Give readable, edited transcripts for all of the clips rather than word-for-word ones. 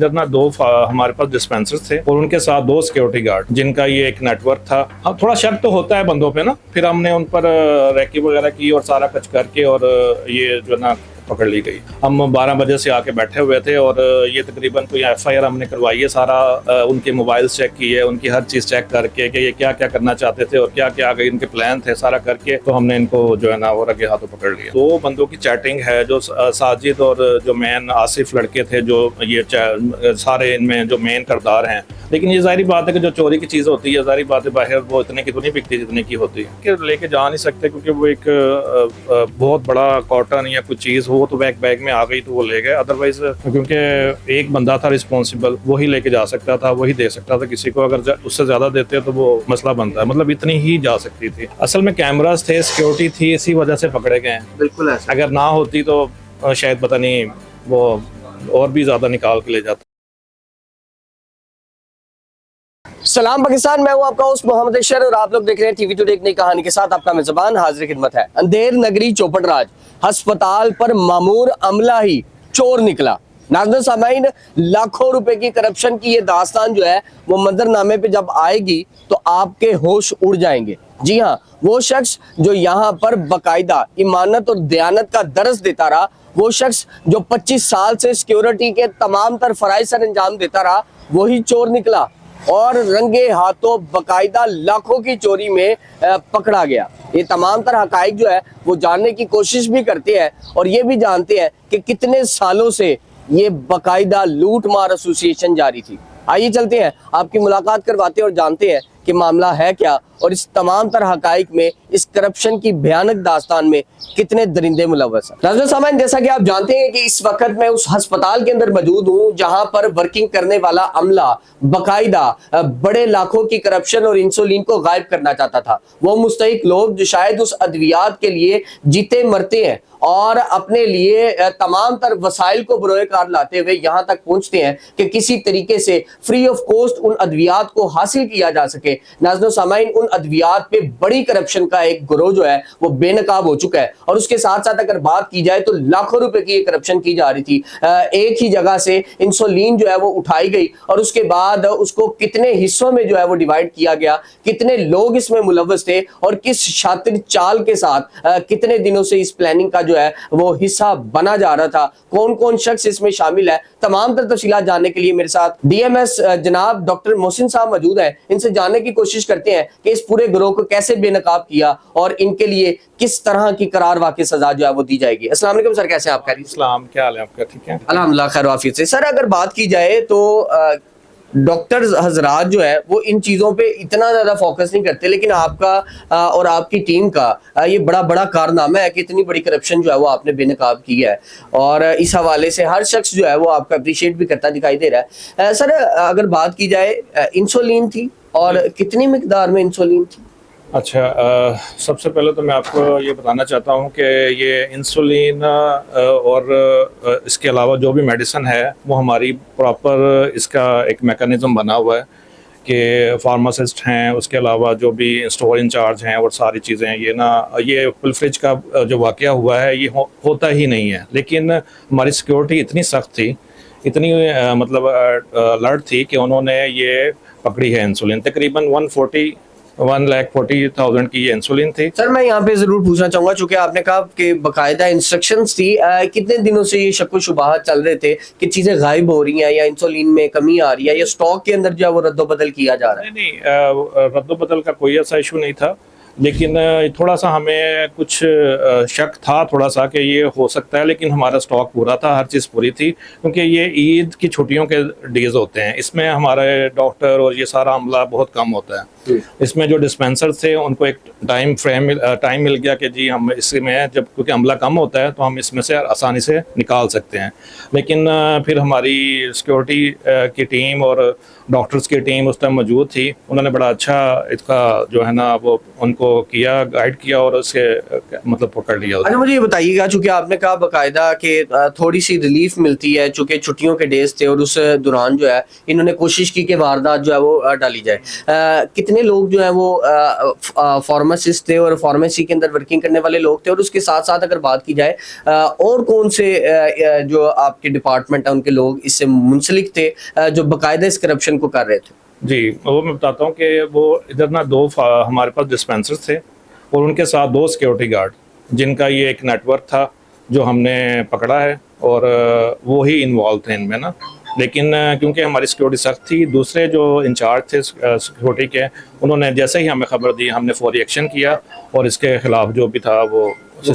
ادھر نا دو ہمارے پاس ڈسپینسر تھے اور ان کے ساتھ دو سیکورٹی گارڈ جن کا یہ ایک نیٹ ورک تھا. اب تھوڑا شک تو ہوتا ہے بندوں پہ نا, پھر ہم نے ان پر ریکی وغیرہ کی اور سارا کچھ کر کے اور یہ جو نا پکڑ لی گئی. ہم 12 بجے سے آ کے بیٹھے ہوئے تھے اور یہ تقریباً کوئی ایف آئی آر ہم نے کروائی ہے, سارا ان کے موبائل چیک کیے, ان کی ہر چیز چیک کر کے کہ یہ کیا کیا کرنا چاہتے تھے اور کیا کیا آگے ان کے پلان تھے, سارا کر کے تو ہم نے ان کو جو ہے نا وہ رگے ہاتھوں پکڑ لیا. 2 بندوں کی چیٹنگ ہے, جو ساجد اور جو مین آصف لڑکے تھے, جو یہ سارے ان میں جو مین کردار ہیں. لیکن یہ ظاہری بات ہے کہ جو چوری کی چیز ہوتی ہے, ظاہری بات ہے باہر وہ اتنے کی تو نہیں بکتی جتنے کی ہوتی ہے, کہ لے کے جا نہیں سکتے کیونکہ وہ ایک بہت بڑا کاٹن یا کوئی چیز ہو تو بیگ میں آ گئی تو وہ لے گئے. ادروائز کیونکہ ایک بندہ تھا رسپانسبل, وہی لے کے جا سکتا تھا, وہی دے سکتا تھا کسی کو. اگر اس سے زیادہ دیتے تو وہ مسئلہ بنتا ہے. مطلب اتنی ہی جا سکتی تھی. اصل میں کیمراز تھے, سیکورٹی تھی, اسی وجہ سے پکڑے گئے ہیں. بالکل ایسا, اگر نہ ہوتی تو شاید پتہ نہیں وہ اور بھی زیادہ نکال کے لے جاتا. سلام پاکستان, میں ہوں آپ کا ہوسٹ محمد اشر اور آپ لوگ دیکھ رہے ہیں ٹی وی ٹوڈے. ایک نئی کہانی کے ساتھ آپ کا میزبان حاضر خدمت ہے. اندھیر نگری چوپڑ راج ہسپتال پر مامور عملہ ہی چور نکلا. ناظرین سامعین, لاکھوں روپے کی کرپشن کی یہ داستان جو ہے وہ منظر نامے پہ جب آئے گی تو آپ کے ہوش اڑ جائیں گے. جی ہاں, وہ شخص جو یہاں پر باقاعدہ ایمانت اور دیانت کا درس دیتا رہا, وہ شخص جو 25 سال سے سیکیورٹی کے تمام تر فرائض سر انجام دیتا رہا, وہی چور نکلا اور رنگے ہاتھوں باقاعدہ لاکھوں کی چوری میں پکڑا گیا. یہ تمام تر حقائق جو ہے وہ جاننے کی کوشش بھی کرتے ہیں اور یہ بھی جانتے ہیں کہ کتنے سالوں سے یہ باقاعدہ لوٹ مار ایسوسی ایشن جاری تھی. آئیے چلتے ہیں, آپ کی ملاقات کرواتے ہیں اور جانتے ہیں کہ معاملہ ہے کیا اور اس تمام تر حقائق میں, اس کرپشن کی بھیانک داستان میں کتنے درندے ملوث ہیں. ناظرین سامعین, جیسا کہ آپ جانتے ہیں کہ اس وقت میں اس ہسپتال کے اندر موجود ہوں جہاں پر ورکنگ کرنے والا عملہ باقاعدہ بڑے لاکھوں کی کرپشن اور انسولین کو غائب کرنا چاہتا تھا. وہ مستحق لوگ جو شاید اس ادویات کے لیے جیتے مرتے ہیں اور اپنے لیے تمام تر وسائل کو بروئے کار لاتے ہوئے یہاں تک پہنچتے ہیں کہ کسی طریقے سے فری آف کاسٹ ان ادویات کو حاصل کیا جا سکے. ناظرین سامعین, ان ادویات پہ بڑی کرپشن کا ایک گروہ جو ہے وہ بے نقاب ہو چکا ہے اور اس کے ساتھ ساتھ اگر بات کی جائے تو لاکھوں روپے کی یہ کرپشن کی جا رہی تھی. ایک ہی جگہ سے انسولین جو ہے وہ اٹھائی گئی اور اس کے بعد اس کو کتنے حصوں میں جو ہے وہ ڈیوائیڈ کیا گیا, کتنے لوگ اس میں ملوث تھے اور کس شاطر چال کے ساتھ کتنے دنوں سے اس پلاننگ کا جو ہے وہ حصہ بنا جا رہا تھا, کون کون شخص اس میں شامل ہے. تمام تر تفصیلات جاننے کے لیے میرے ساتھ ڈی ایم ایس جناب ڈاکٹر محسن صاحب موجود ہیں. ان سے جاننے کی کوشش کرتے ہیں کہ اس پورے گروہ کو کیسے بے نقاب کیا اور ان کے لیے کس طرح کی قرار واقع سزا جو ہے وہ دی جائے گی. السلام علیکم سر, کیسے ہیں آپ؟ خیریت؟ السلام, کیا حال ہے آپ کا؟ ٹھیک ہے الحمدللہ, خیر وعافیت سے. سر اگر بات کی جائے تو ڈاکٹرز حضرات جو ہے وہ ان چیزوں پہ اتنا زیادہ فوکس نہیں کرتے, لیکن آپ کا اور آپ کی ٹیم کا یہ بڑا کارنامہ ہے کہ اتنی بڑی کرپشن جو ہے وہ آپ نے بے نقاب کی ہے اور اس حوالے سے ہر شخص جو ہے وہ آپ کا اپریشیٹ بھی کرتا دکھائی دے رہا ہے. سر اگر بات کی جائے, انسولین تھی اور کتنی مقدار میں انسولین تھی؟ اچھا, سب سے پہلے تو میں آپ کو یہ بتانا چاہتا ہوں کہ یہ انسولین اور اس کے علاوہ جو بھی میڈیسن ہے وہ ہماری پراپر اس کا ایک میکانزم بنا ہوا ہے کہ فارماسسٹ ہیں, اس کے علاوہ جو بھی اسٹور انچارج ہیں اور ساری چیزیں ہیں. یہ فل فریج کا جو واقعہ ہوا ہے یہ ہوتا ہی نہیں ہے, لیکن ہماری سیکورٹی اتنی سخت تھی, اتنی مطلب الرٹ تھی کہ انہوں نے یہ پکڑی ہے انسولین. تقریباً 1,40,000 کی یہ انسولین تھی. سر میں یہاں پہ ضرور پوچھنا چاہوں گا, چونکہ آپ نے کہا کہ باقاعدہ انسٹرکشنز تھی, کتنے دنوں سے یہ شک و شبہات چل رہے تھے کہ چیزیں غائب ہو رہی ہیں یا انسولین میں کمی آ رہی ہے یا اسٹاک کے اندر جو ہے وہ رد و بدل کیا جا رہا ہے؟ نہیں, رد و بدل کا کوئی ایسا ایشو نہیں تھا, لیکن تھوڑا سا ہمیں کچھ شک تھا تھوڑا سا کہ یہ ہو سکتا ہے, لیکن ہمارا سٹاک پورا تھا, ہر چیز پوری تھی, کیونکہ یہ عید کی چھٹیوں کے ڈیز ہوتے ہیں. اس میں ہمارے ڈاکٹر اور یہ سارا عملہ بہت کم ہوتا ہے. اس میں جو ڈسپینسر تھے ان کو ایک ٹائم مل گیا کہ جی ہم اس میں جب کیونکہ عملہ کم ہوتا ہے تو ہم اس میں سے آسانی سے نکال سکتے ہیں. لیکن پھر ہماری سیکورٹی کی ٹیم اور ڈاکٹرز کی ٹیم اس ٹائم موجود تھی, انہوں نے بڑا اچھا اس کا جو ہے نا وہ ان کو کیا, گائیڈ کیا اور اس کے مطلب پکڑ لیا. اچھا مجھے یہ بتائیے گا, چونکہ آپ نے کہا باقاعدہ کہ تھوڑی سی ریلیف ملتی ہے چونکہ چھٹیوں کے ڈیز تھے اور اس دوران جو ہے انہوں نے کوشش کی کہ واردات جو ہے وہ ڈالی جائے, کتنے کتنے لوگ جو ہیں وہ فارماسسٹ تھے اور فارمیسی کے اندر ورکنگ کرنے والے لوگ تھے, اور اس کے ساتھ ساتھ اگر بات کی جائے اور کون سے جو آپ کے ڈپارٹمنٹ ہیں ان کے لوگ اس سے منسلک تھے جو باقاعدہ اس کرپشن کو کر رہے تھے؟ جی, وہ میں بتاتا ہوں کہ وہ ادھر نا دو ہمارے پاس ڈسپینسر تھے اور ان کے ساتھ دو سیکورٹی گارڈ, جن کا یہ ایک نیٹ ورک تھا جو ہم نے پکڑا ہے, اور وہی انوالو تھے ان میں نا. لیکن کیونکہ ہماری سیکورٹی سخت تھی, دوسرے جو انچارج تھے سیکورٹی کے, انہوں نے جیسے ہی ہمیں خبر دی ہم نے فوری ایکشن کیا اور اس کے خلاف جو بھی تھا وہ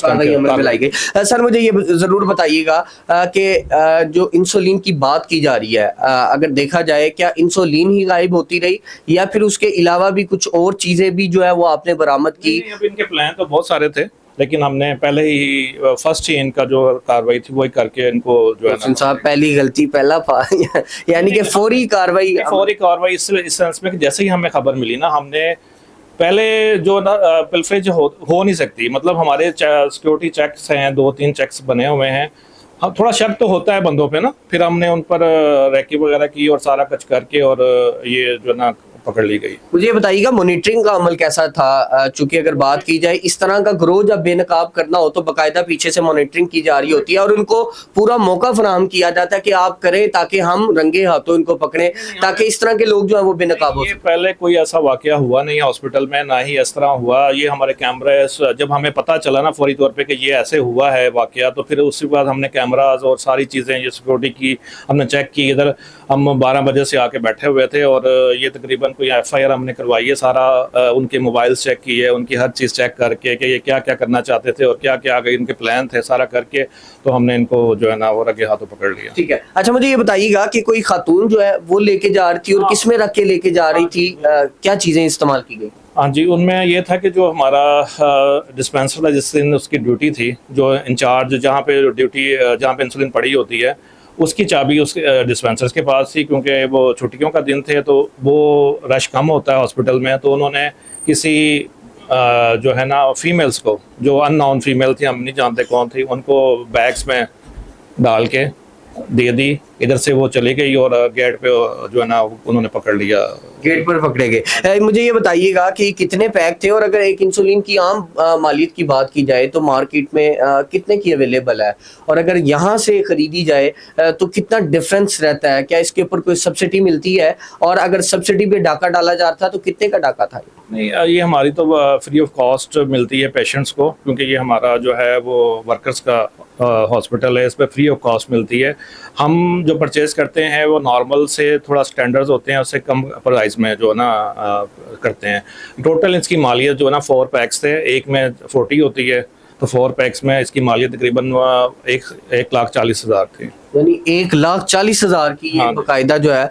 عمل میں لائی گئی. سر مجھے یہ ضرور بتائیے گا کہ جو انسولین کی بات کی جا رہی ہے, اگر دیکھا جائے کیا انسولین ہی غائب ہوتی رہی یا پھر اس کے علاوہ بھی کچھ اور چیزیں بھی جو ہے وہ آپ نے برآمد کی؟ ان کے پلان تو بہت سارے تھے, لیکن ہم نے پہلے ہی فرسٹ ہی ان کا جو کاروائی تھی وہی کر کے ان کو جو ہے صاحب پہلی غلطی پہلا یعنی کہ فوری کاروائی اس سینس میں کہ جیسے ہی ہمیں خبر ملی نا, ہم نے پہلے جو نا پلفریج ہو نہیں سکتی, مطلب ہمارے سیکورٹی چیکس ہیں, 2-3 چیکس بنے ہوئے ہیں, تھوڑا شک تو ہوتا ہے بندوں پہ نا, پھر ہم نے ان پر ریکی وغیرہ کی اور سارا کچھ کر کے اور یہ جو نا پکڑ لی گئی. مجھے یہ بتائیے گا مانیٹرنگ کا عمل کیسا تھا؟ چونکہ اگر بات کی جائے اس طرح کا گروہ جب بے نقاب کرنا ہو تو باقاعدہ پیچھے سے مانیٹرنگ کی جا رہی ہوتی ہے اور ان کو پورا موقع فراہم کیا جاتا ہے کہ آپ کریں تاکہ ہم رنگے ہاتھوں ان کو پکڑیں, تاکہ اس طرح کے لوگ جو ہیں وہ بے نقاب ہو سکیں. پہلے کوئی ایسا واقعہ ہوا نہیں ہے ہاسپٹل میں, نہ ہی اس طرح ہوا. یہ ہمارے کیمرے جب ہمیں پتہ چلا نا فوری طور پہ کہ یہ ایسے ہوا ہے واقعہ, تو پھر اس کے بعد ہم نے کیمراز اور ساری چیزیں یہ سیکورٹی کی ہم نے چیک کی. ادھر ہم 12 بجے سے آ کے بیٹھے ہوئے تھے اور یہ تقریباً کوئی FIR ہم نے کروائی ہے, سارا ان کے موبائل چیک کیے, ان کی ہر چیز چیک کر کے کہ یہ کیا کیا کرنا چاہتے تھے اور کیا کیا آگے ان کے پلان تھے, سارا کر کے تو ہم نے ان کو جو ہے نا وہ رگے ہاتھوں پکڑ لیا. ٹھیک ہے. اچھا مجھے یہ بتائیے گا کہ کوئی خاتون جو ہے وہ لے کے جا رہی تھی اور کس میں رکھ کے لے کے جا رہی تھی, کیا چیزیں استعمال کی گئی؟ ہاں جی, ان میں یہ تھا کہ جو ہمارا ڈسپینسر تھا جس دن اس کی ڈیوٹی تھی, جو انچارج جہاں پہ انسولین پڑی ہوتی ہے اس کی چابی اس ڈسپینسرز کے پاس تھی, کیونکہ وہ چھٹیوں کا دن تھے تو وہ رش کم ہوتا ہے ہاسپٹل میں. تو انہوں نے کسی جو ہے نا فیمیلز کو, جو ان نون فیمیل تھی, ہم نہیں جانتے کون تھی, ان کو بیگس میں ڈال کے دے دی. ادھر سے وہ چلی گئی اور گیٹ پہ جو ہے نا انہوں نے پکڑ لیا, گیٹ پر پکڑے گئے. مجھے یہ بتائیے گا کہ کتنے پیک تھے, اور اگر ایک انسولین کی عام مالیت کی بات کی جائے تو مارکیٹ میں کتنے کی اویلیبل ہے, اور اگر یہاں سے خریدی جائے تو کتنا ڈفرینس رہتا ہے, کیا اس کے اوپر کوئی سبسڈی ملتی ہے, اور اگر سبسڈی پہ ڈاکہ ڈالا جاتا تو کتنے کا ڈاکہ تھا؟ نہیں, یہ ہماری تو فری آف کاسٹ ملتی ہے پیشنٹس کو, کیونکہ یہ ہمارا جو ہے وہ ورکرز کا ہاسپٹل ہے, اس پہ فری آف کاسٹ ملتی ہے. ہم جو پرچیز کرتے ہیں وہ نارمل سے تھوڑا سٹینڈرڈز ہوتے ہیں, اس سے کم پرائز میں جو ہے نا کرتے ہیں. ٹوٹل اس کی مالیت جو ہے نا 4 پیکس تھے, ایک میں 40 ہوتی ہے, تو 4 پیکس میں اس کی مالیت تقریباً 1,40,000 تھی. یعنی 1,40,000 کی یہ باقاعدہ جو ہے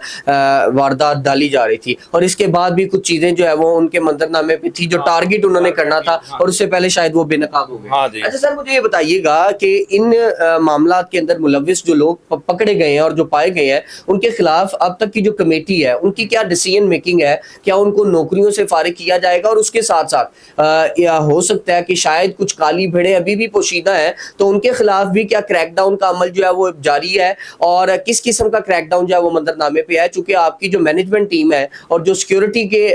واردات ڈالی جا رہی تھی, اور اس کے بعد بھی کچھ چیزیں جو ہے وہ ان کے منظرنامے پہ تھی جو ٹارگٹ انہوں نے کرنا تھا, اور اس سے پہلے شاید وہ بے نقاب ہو گئے. اچھا سر مجھے یہ بتائیے گا کہ ان معاملات کے اندر ملوث جو لوگ پکڑے گئے ہیں اور جو پائے گئے ہیں ان کے خلاف اب تک کی جو کمیٹی ہے ان کی کیا ڈیسیژن میکنگ ہے, کیا ان کو نوکریوں سے فارغ کیا جائے گا, اور اس کے ساتھ ساتھ یا ہو سکتا ہے کہ شاید کچھ کالی بھیڑیں ابھی بھی پوشیدہ ہیں تو ان کے خلاف بھی کیا کریک ڈاؤن کا عمل جو ہے وہ جاری ہے, اور کس قسم کا کریک ڈاؤن جو ہے وہ منظرنامے پہ ہے, چونکہ آپ کی جو مینجمنٹ ٹیم ہے اور جو سیکیورٹی کے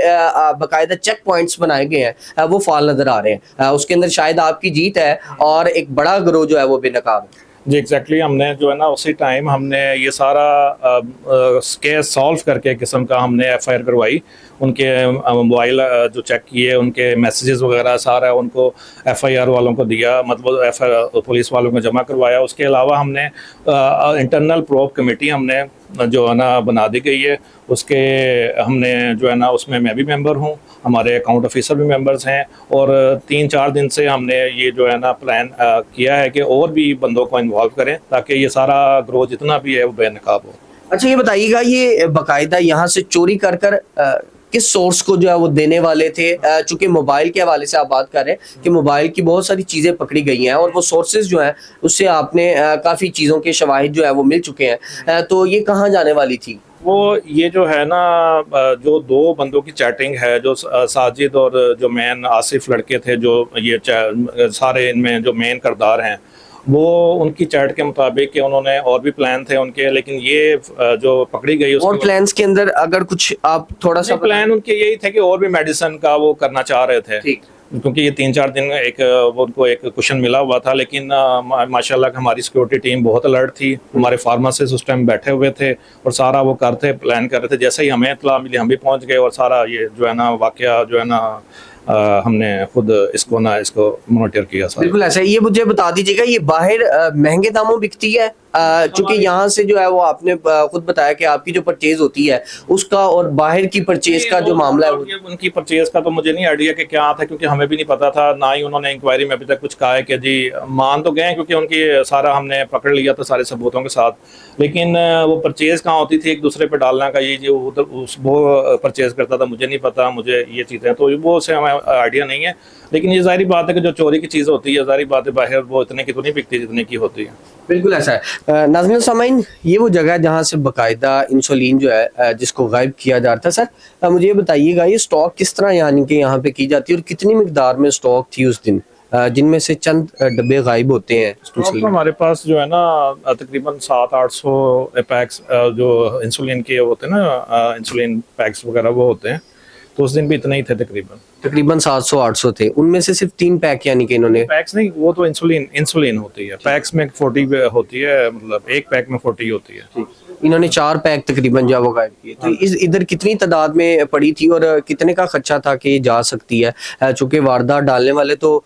باقاعدہ چیک پوائنٹس بنائے گئے ہیں وہ فعال نظر آ رہے ہیں, اس کے اندر شاید آپ کی جیت ہے اور ایک بڑا گروہ جو ہے وہ بے نقاب ہے. جی ایگزیکٹلی, ہم نے جو ہے نا اسی ٹائم ہم نے یہ سارا کیس سالو کر کے قسم کا ہم نے FIR کروائی, ان کے موبائل جو چیک کیے, ان کے میسیجز وغیرہ سارا ان کو FIR والوں کو دیا, مطلب پولیس والوں کو جمع کروایا. اس کے علاوہ ہم نے انٹرنل پروب کمیٹی ہم نے جو ہے نا بنا دی گئی ہے, اس کے ہم نے جو ہے نا اس میں بھی ممبر ہوں, ہمارے اکاؤنٹ آفیسر بھی ممبرز ہیں, اور 3-4 دن سے ہم نے یہ جو ہے نا پلان کیا ہے کہ اور بھی بندوں کو انوالو کریں تاکہ یہ سارا گروہ جتنا بھی ہے وہ بے نقاب ہو. اچھا یہ بتائیے گا, یہ باقاعدہ یہاں سے چوری کر کس سورس کو جو ہے وہ دینے والے تھے, چونکہ موبائل کے حوالے سے آپ بات کر رہے ہیں کہ موبائل کی بہت ساری چیزیں پکڑی گئی ہیں اور وہ سورسز جو ہیں اس سے آپ نے کافی چیزوں کے شواہد جو ہے وہ مل چکے ہیں, تو یہ کہاں جانے والی تھی؟ وہ یہ جو ہے نا جو 2 بندوں کی چیٹنگ ہے, جو ساجد اور جو مین آصف لڑکے تھے, جو یہ سارے ان میں جو مین کردار ہیں, وہ ان کی چیٹ کے مطابق کہ انہوں نے اور بھی پلان تھے ان کے، لیکن یہ جو پکڑی گئی اس اور پلانس کے اندر اگر کچھ آپ تھوڑا سا پلان ان کے یہی تھے کہ اور بھی میڈیسن کا وہ کرنا چاہ رہے تھے، کیونکہ یہ 3-4 دن وہ ان کو ایک کوشن ملا ہوا تھا، لیکن ماشاء اللہ ہماری سیکورٹی ٹیم بہت الرٹ تھی، ہمارے فارماسسٹ اس ٹائم بیٹھے ہوئے تھے اور سارا وہ کرتے پلان کر رہے تھے. جیسے ہی ہمیں اطلاع ملی ہم بھی پہنچ گئے اور سارا یہ جو ہے نا واقعہ جو ہے نا ہم نے خود اس کو مانیٹر کیا. بالکل ایسا. یہ مجھے بتا دیجیے گا، یہ باہر مہنگے داموں بکتی ہے چونکہ یہاں سے جو ہے وہ آپ نے خود بتایا کہ آپ کی جو پرچیز ہوتی ہے اس کا اور باہر کی پرچیز کا جو معاملہ ہے ان کی پرچیز کا تو مجھے نہیں آئیڈیا کہ کیا تھا، کیونکہ ہمیں بھی نہیں پتا تھا، نہ ہی انہوں نے انکوائری میں ابھی تک کچھ کہا ہے کہ جی مان تو گئے کیونکہ ان کی سارا ہم نے پکڑ لیا تھا سارے ثبوتوں کے ساتھ، لیکن وہ پرچیز کہاں ہوتی تھی ایک دوسرے پہ ڈالنا کا، یہ جو وہ پرچیز کرتا تھا مجھے نہیں پتا، مجھے یہ چیزیں تو وہ سے ہمیں آئیڈیا نہیں ہے. لیکن یہ ظاہری بات ہے کہ جو چوری کی چیز ہوتی ہے ظاہری بات ہے باہر وہ اتنے کی تو نہیں بکتی جتنے کی ہوتی ہے. بالکل ایسا ہے. ناظرین سامعین، یہ وہ جگہ ہے جہاں سے باقاعدہ انسولین جو ہے جس کو غائب کیا جاتا ہے. سر مجھے یہ بتائیے گا یہ اسٹاک کس طرح یعنی کہ یہاں پہ کی جاتی ہے اور کتنی مقدار میں اسٹاک تھی اس دن جن میں سے چند ڈبے غائب ہوتے ہیں؟ ہمارے پاس جو ہے نا تقریباً 700-800 پیکس جو انسولین کے ہوتے ہیں نا، انسولین پیکس وغیرہ وہ ہوتے ہیں، تو اس دن بھی اتنے ہی تھے تقریباً 700-800 تھے. ان میں سے صرف 3 پیک یعنی کہ انہوں نے پیکس نہیں، وہ تو انسولین ہوتی ہے، پیکس میں 40 ہوتی ہے، مطلب ایک پیک میں 40 ہوتی ہے. انہوں نے 4 پیک تقریباً جو وہ غائب کیے. تو ادھر کتنی تعداد میں پڑی تھی اور کتنے کا خدشہ تھا کہ یہ جا سکتی ہے؟ چونکہ واردات ڈالنے والے تو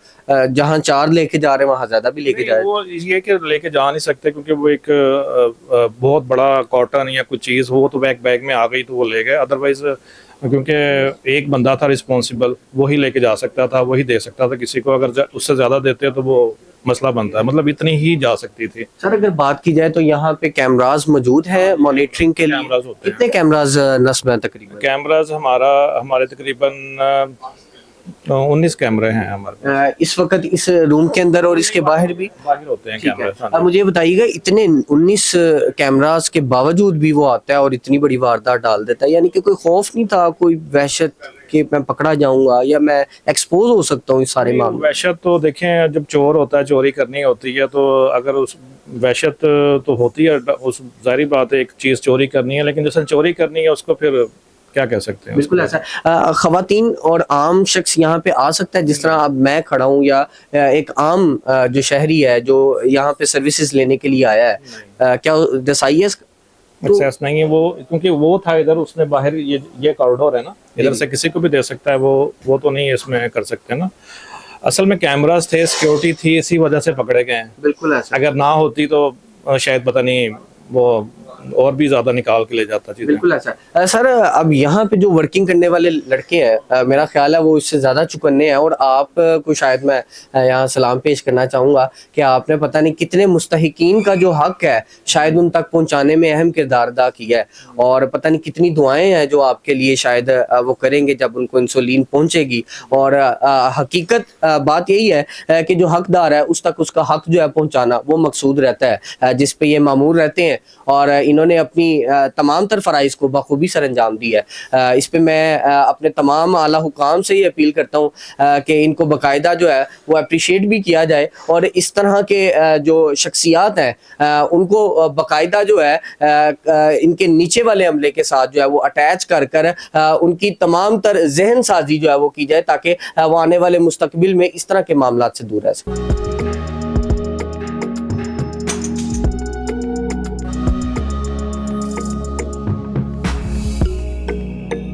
جہاں 4 لے کے جا رہے ہیں وہاں زیادہ بھی لے کے جا رہے ہیں. وہ یہ کہ لے کے جا نہیں سکتے کیونکہ وہ ایک بہت بڑا کاٹن یا کچھ چیز ہو تو بیگ میں آ گئی تو وہ لے گئے، ادروائز کیونکہ ایک بندہ تھا رسپانسبل، وہی لے کے جا سکتا تھا، وہی دے سکتا تھا کسی کو، اگر اس سے زیادہ دیتے تو وہ مسئلہ بنتا ہے، مطلب اتنی ہی جا سکتی تھی. سر اگر بات کی جائے تو یہاں پہ کیمراز موجود ہیں مانیٹرنگ کے لیے؟ کتنے کیمراز نصب ہیں تقریباً؟ کیمراز ہمارے تقریباً 19 کیمرے ہیں ہمارے اس وقت اس روم کے اندر اور اس کے باہر بھی باہر ہوتے ہیں کیمرے. اب مجھے بتائیے گا اتنے 19 کیمراز کے باوجود بھی وہ آتا ہے اور اتنی بڑی واردات ڈال دیتا ہے، یعنی کہ کوئی خوف نہیں تھا، کوئی وحشت کہ میں پکڑا جاؤں گا یا میں ایکسپوز ہو سکتا ہوں اس سارے معاملے؟ وحشت تو دیکھیں جب چور ہوتا ہے چوری کرنی ہوتی ہے تو اگر اس وحشت تو ہوتی ہے، اس ظاہری بات ہے ایک چیز چوری کرنی ہے، لیکن جس نے چوری کرنی ہے اس کو پھر کیا کہہ سکتے ہیں. بالکل ایسا. خواتین اور عام شخص یہاں پہ آ سکتا ہے جس طرح اب میں کھڑا ہوں یا ایک عام جو شہری ہے جو یہاں پہ سروسز لینے کے لیے آیا ہے، کیا دسائی ہے؟ ایکسیس نہیں ہے وہ، کیونکہ وہ تھا ادھر، اس نے باہر یہ کارڈور ہے نا، ادھر سے کسی کو بھی دے سکتا ہے، وہ تو نہیں اس میں کر سکتے نا. اصل میں کیمراز تھے، سیکیورٹی تھی، اسی وجہ سے پکڑے گئے ہیں. بالکل ایسا. اگر نہ ہوتی تو شاید پتہ نہیں وہ اور بھی زیادہ نکال کے لے جاتا چیزیں. بالکل ایسا. سر اب یہاں پہ جو ورکنگ کرنے والے لڑکے ہیں میرا خیال ہے وہ اس سے زیادہ چکنے ہیں، اور آپ کو شاید میں یہاں سلام پیش کرنا چاہوں گا کہ آپ نے پتہ نہیں کتنے مستحقین کا جو حق ہے شاید ان تک پہنچانے میں اہم کردار ادا کیا ہے، اور پتہ نہیں کتنی دعائیں ہیں جو آپ کے لیے شاید وہ کریں گے جب ان کو انسولین پہنچے گی. اور حقیقت بات یہی ہے کہ جو حقدار ہے اس تک اس کا حق جو ہے پہنچانا وہ مقصود رہتا ہے جس پہ یہ مامور رہتے ہیں، اور انہوں نے اپنی تمام تر فرائض کو بخوبی سر انجام دیا ہے. اس پہ میں اپنے تمام اعلیٰ حکام سے یہ اپیل کرتا ہوں کہ ان کو باقاعدہ جو ہے وہ اپریشیٹ بھی کیا جائے، اور اس طرح کے جو شخصیات ہیں ان کو باقاعدہ جو ہے ان کے نیچے والے عملے کے ساتھ جو ہے وہ اٹیچ کر ان کی تمام تر ذہن سازی جو ہے وہ کی جائے تاکہ وہ آنے والے مستقبل میں اس طرح کے معاملات سے دور رہ سکیں.